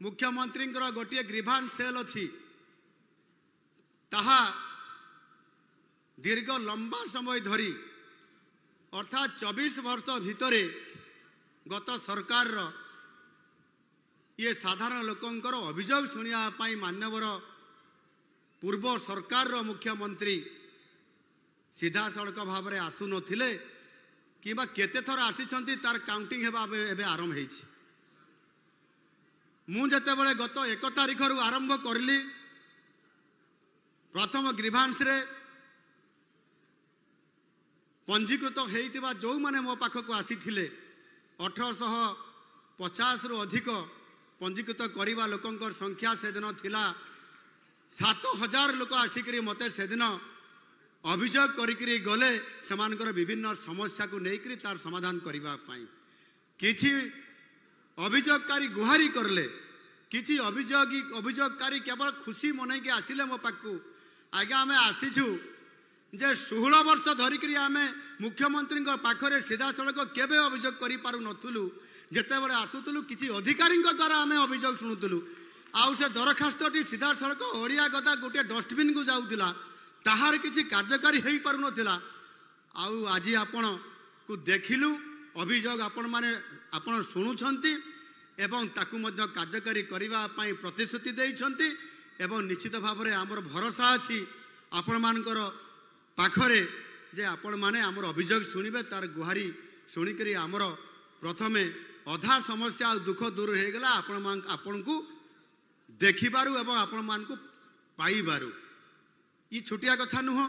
मुख्यमंत्री गोटे ग्रीभांस सेल अच्छी ताहा दीर्घ लंबा समय धरी अर्थात 24 वर्ष भितर गत सरकार ये साधारण लोकंकर अभियोग शुणा मान्यवर पूर्व सरकार मुख्यमंत्री सीधा सड़क भाव में आसु नथिले किबा केते थर आसीचंती तार काउंटिंग हेबा एबे आरंभ हेछि। मु जते बेले गत 1 तारिख रु आरंभ करली प्रथम ग्रीभांस रे पंजीकृत होइतिबा जो माने मो पाखक आसीथिले 1850 रु अधिक पंजीकृत करिबा लोकंकर संख्या से दिन थिला 7000 लोक आसिकरी मते से दिन अभियोग करिकरी गले समानकर विभिन्न समस्या को लेकर तार समाधान करबा पई किछि अभियोगकारी गुहारी करले किछि अभियोगकारी केवल खुशी मनै के आसिले मो पाकू आगे आमे आसीछु जे 16 वर्ष धरिकरी आमे मुख्यमंत्री पाखरे सीधा सड़क केबे अभियोग करि पारु नथुलु जेते बडे आसुतलु किछि अधिकारी द्वारा आमे अभियोग सुनुतलु आउ से दरखास्तटी सीधा सड़क ओडिया गदा गोटे डस्टबिन को जाउतिला ताहार किछि कार्यकारी हेई पारु नथिला आउ आज आपण को देखिलु अभियोग आपण माने आपण सुनुछंती एवं ताकू मध्य कार्यकारी करबा पई प्रतिश्रुति देइछंती एवं निश्चित भाव में आमर भरोसा अछि आपण मानकर पाखरे जे आपण माने आमर अभियोग सुनिबे तार गुहारी सुनिकरी आमर प्रथमे अधा समस्या और दुख दूर हो गला आपण को देखिबारु एवं आपण मान को पाइबारु। ये छोटिया कथा नुह।